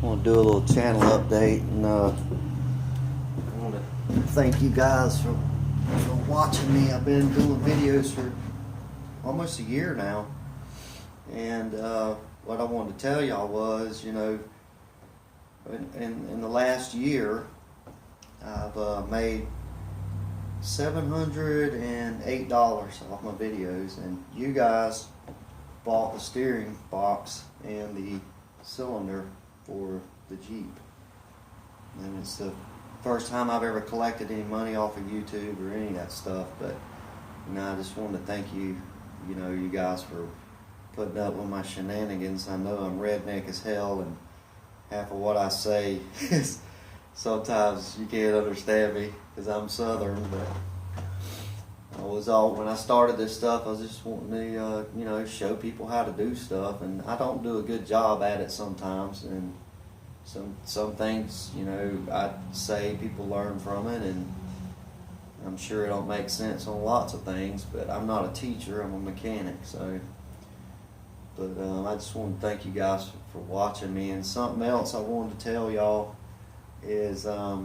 I want to do a little channel update, and I want to thank you guys for watching me. I've been doing videos for almost a year now, and what I wanted to tell y'all was, you know, in the last year, I've made $708 off my videos, and you guys bought the steering box and the cylinder for the Jeep. And it's the first time I've ever collected any money off of YouTube or any of that stuff, but you know, I just wanted to thank you, you know, you guys for putting up with my shenanigans. I know I'm redneck as hell, and half of what I say is sometimes you can't understand me because I'm Southern, but when I started this stuff, I was just wanting to, you know, show people how to do stuff, and I don't do a good job at it sometimes, and some things, you know, I say people learn from it, and I'm sure it don't make sense on lots of things, but I'm not a teacher, I'm a mechanic, so. But I just want to thank you guys for watching me. And something else I wanted to tell y'all is I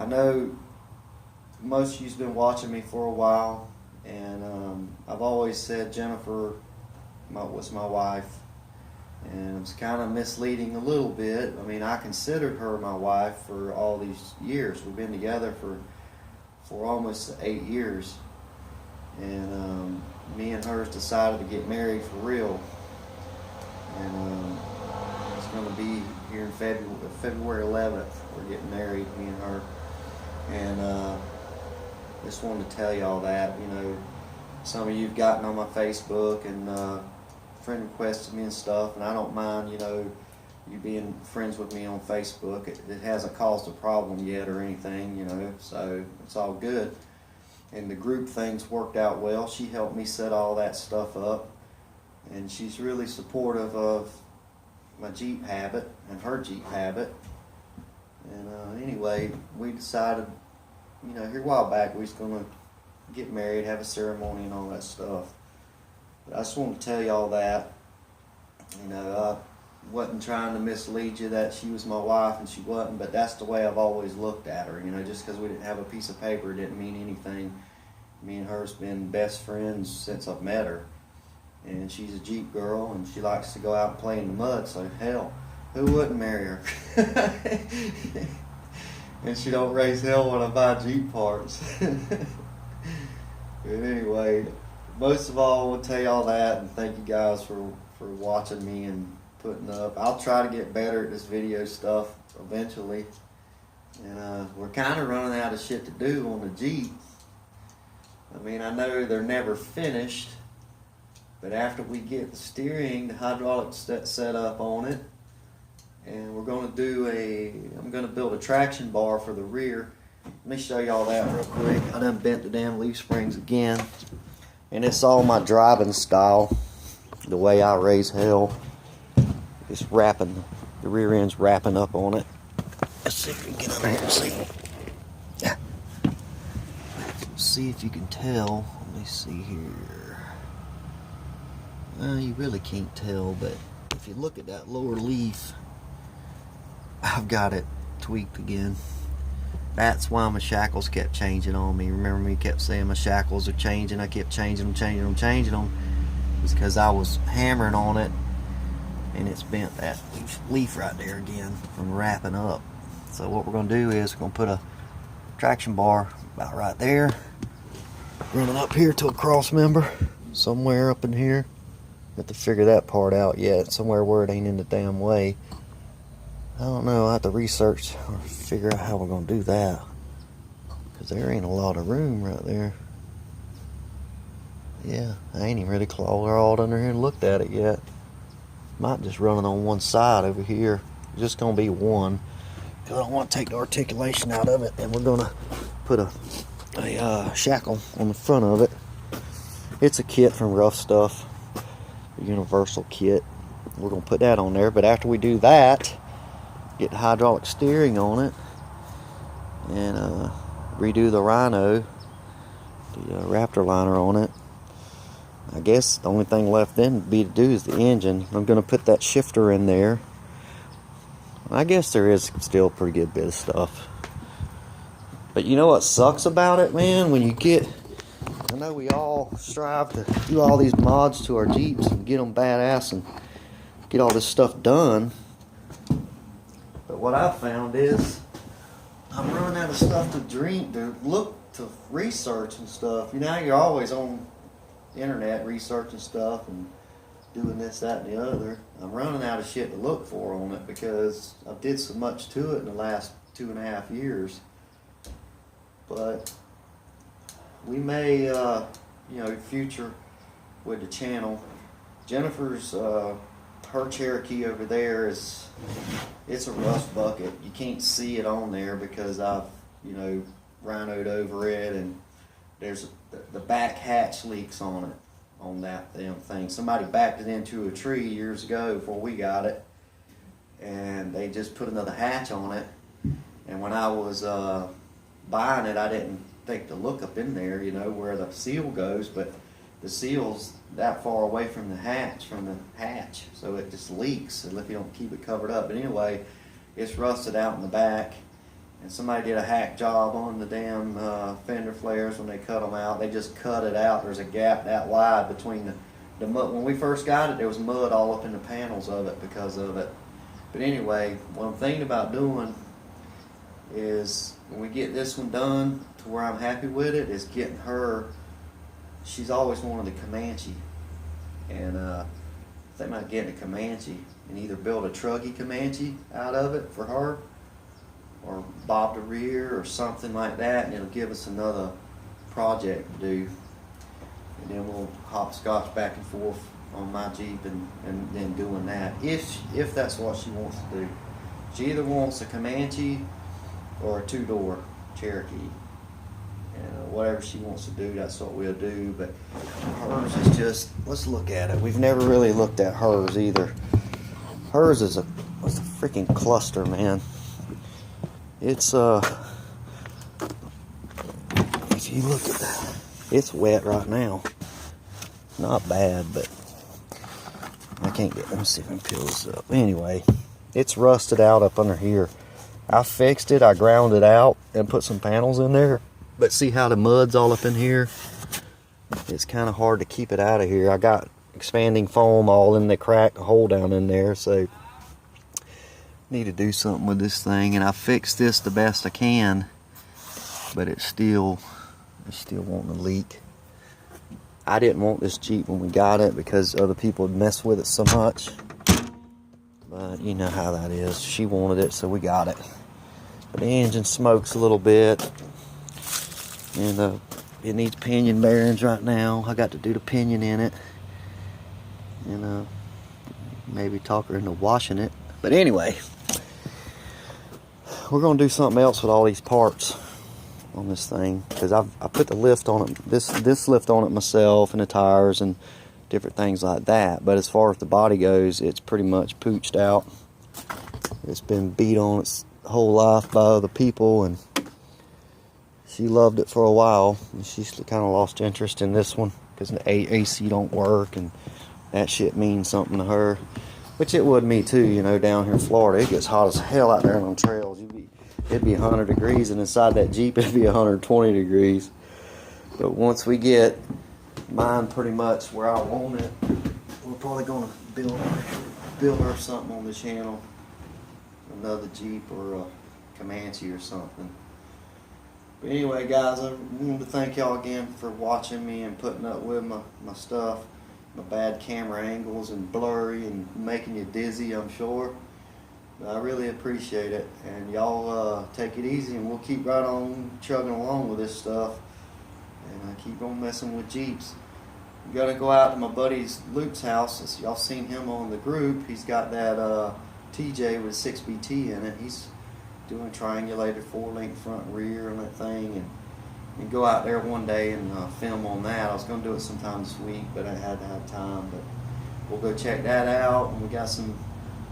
know most of you's been watching me for a while, and I've always said Jennifer was my wife, and it's kind of misleading a little bit. I mean, I considered her my wife for all these years. We've been together for almost 8 years, and me and her decided to get married for real, and it's going to be here in February 11th. We're getting married, me and her, and just wanted to tell y'all that, you know, some of you've gotten on my Facebook and friend requested me and stuff, and I don't mind, you know, you being friends with me on Facebook. It hasn't caused a problem yet or anything, you know, so it's all good. And the group things worked out well. She helped me set all that stuff up, and she's really supportive of my Jeep habit and her Jeep habit. And anyway, we decided, you know, here a while back we was going to get married, have a ceremony and all that stuff. But I just want to tell y'all that, you know, I wasn't trying to mislead you that she was my wife, and she wasn't, but that's the way I've always looked at her. You know, just because we didn't have a piece of paper didn't mean anything. Me and her's been best friends since I've met her, and she's a Jeep girl, and she likes to go out and play in the mud, so hell, who wouldn't marry her? And she don't raise hell when I buy Jeep parts. But anyway, most of all, I want to tell y'all that, and thank you guys for watching me and putting up. I'll try to get better at this video stuff eventually, and we're kind of running out of shit to do on the Jeep. I mean, I know they're never finished, but after we get the steering, the hydraulics set up on it, and we're going to do I'm going to build a traction bar for the rear. Let me show y'all that real quick. I done bent the damn leaf springs again, and it's all my driving style, the way I raise hell. It's wrapping, the rear end's wrapping up on it. Let's see if we can get under here and see. See if you can tell. Let me see here. You really can't tell, but if you look at that lower leaf, I've got it tweaked again. That's why my shackles kept changing on me. Remember me kept saying my shackles are changing. I kept changing them. It's because I was hammering on it, and it's bent that leaf right there again from wrapping up. So what we're going to do is we're going to put a traction bar about right there, running up here to a cross member somewhere up in here. Got to figure that part out yet, somewhere where it ain't in the damn way. I don't know, I have to research or figure out how we're going to do that, because there ain't a lot of room right there. Yeah, I ain't even really crawled under here and looked at it yet. Might just run it on one side over here. It's just going to be one, because I don't want to take the articulation out of it, and we're going to put a shackle on the front of it. It's a kit from Rough Stuff, a universal kit. We're going to put that on there, but after we do that, get the hydraulic steering on it, and redo the Rhino, the Raptor liner on it. I guess the only thing left then would be to do is the engine. I'm going to put that shifter in there I guess there is still a pretty good bit of stuff. But you know what sucks about it, man? When you get, I know we all strive to do all these mods to our Jeeps and get them badass and get all this stuff done. But what I found is I'm running out of stuff to drink, to look, to research and stuff. You know, you're always on the internet researching stuff and doing this, that, and the other. I'm running out of shit to look for on it because I did so much to it in the last 2.5 years. But we may, future with the channel. Jennifer's, her Cherokee over there it's a rust bucket. You can't see it on there because I've, rhinoed over it, and there's the back hatch leaks on it, on that damn thing. Somebody backed it into a tree years ago before we got it, and they just put another hatch on it. And when I was buying it, I didn't think to look up in there, where the seal goes, but the seal's that far away from the hatch, so it just leaks if you don't keep it covered up. But anyway, it's rusted out in the back, and somebody did a hack job on the damn fender flares when they cut them out. They just cut it out. There's a gap that wide between the mud. When we first got it, there was mud all up in the panels of it because of it. But anyway, what I'm thinking about doing is when we get this one done to where I'm happy with it, is getting her. She's always wanted a Comanche, and I think about getting a Comanche and either build a truggy Comanche out of it for her, or bob the rear or something like that, and it'll give us another project to do. And then we'll hopscotch back and forth on my Jeep and then doing that, if that's what she wants to do. She either wants a Comanche or a 2-door Cherokee. And whatever she wants to do, that's what we'll do. But hers is just, let's look at it. We've never really looked at hers either. Hers is a freaking cluster, man. It's if you look at that, it's wet right now. Not bad, but I can't get, let me see if I can peel this up. Anyway, it's rusted out up under here. I fixed it, I ground it out and put some panels in there. But see how the mud's all up in here? It's kind of hard to keep it out of here. I got expanding foam all in the crack, a hole down in there, so need to do something with this thing. And I fixed this the best I can, but it's still wanting to leak. I didn't want this Jeep when we got it because other people would mess with it so much. But you know how that is. She wanted it, so we got it. But the engine smokes a little bit. And it needs pinion bearings right now. I got to do the pinion in it. And maybe talk her into washing it. But anyway, we're going to do something else with all these parts on this thing. Because I put the lift on it, this lift on it myself, and the tires and different things like that. But as far as the body goes, it's pretty much pooched out. It's been beat on its whole life by other people, and she loved it for a while, and she's kind of lost interest in this one because the AC don't work, and that shit means something to her, which it would me too. Down here in Florida, it gets hot as hell out there on trails. It'd be 100 degrees, and inside that Jeep it'd be 120 degrees. But once we get mine pretty much where I want it, we're probably gonna build her something on the channel, another Jeep or a Comanche or something. But anyway, guys, I wanted to thank y'all again for watching me and putting up with my stuff, my bad camera angles and blurry and making you dizzy, I'm sure. But I really appreciate it, and y'all take it easy, and we'll keep right on chugging along with this stuff, and I keep on messing with Jeeps. We gotta go out to my buddy's Luke's house. As y'all seen him on the group, he's got that TJ with 6BT in it. He's doing triangulated 4-link front and rear on that thing, and go out there one day and film on that. I was going to do it sometime this week, but I had to have time. But we'll go check that out, and we got some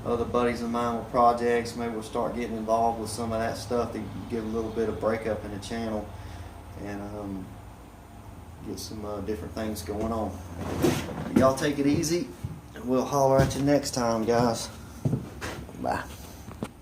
other buddies of mine with projects. Maybe we'll start getting involved with some of that stuff to give a little bit of breakup in the channel, and get some different things going on. Y'all take it easy, and we'll holler at you next time, guys. Bye.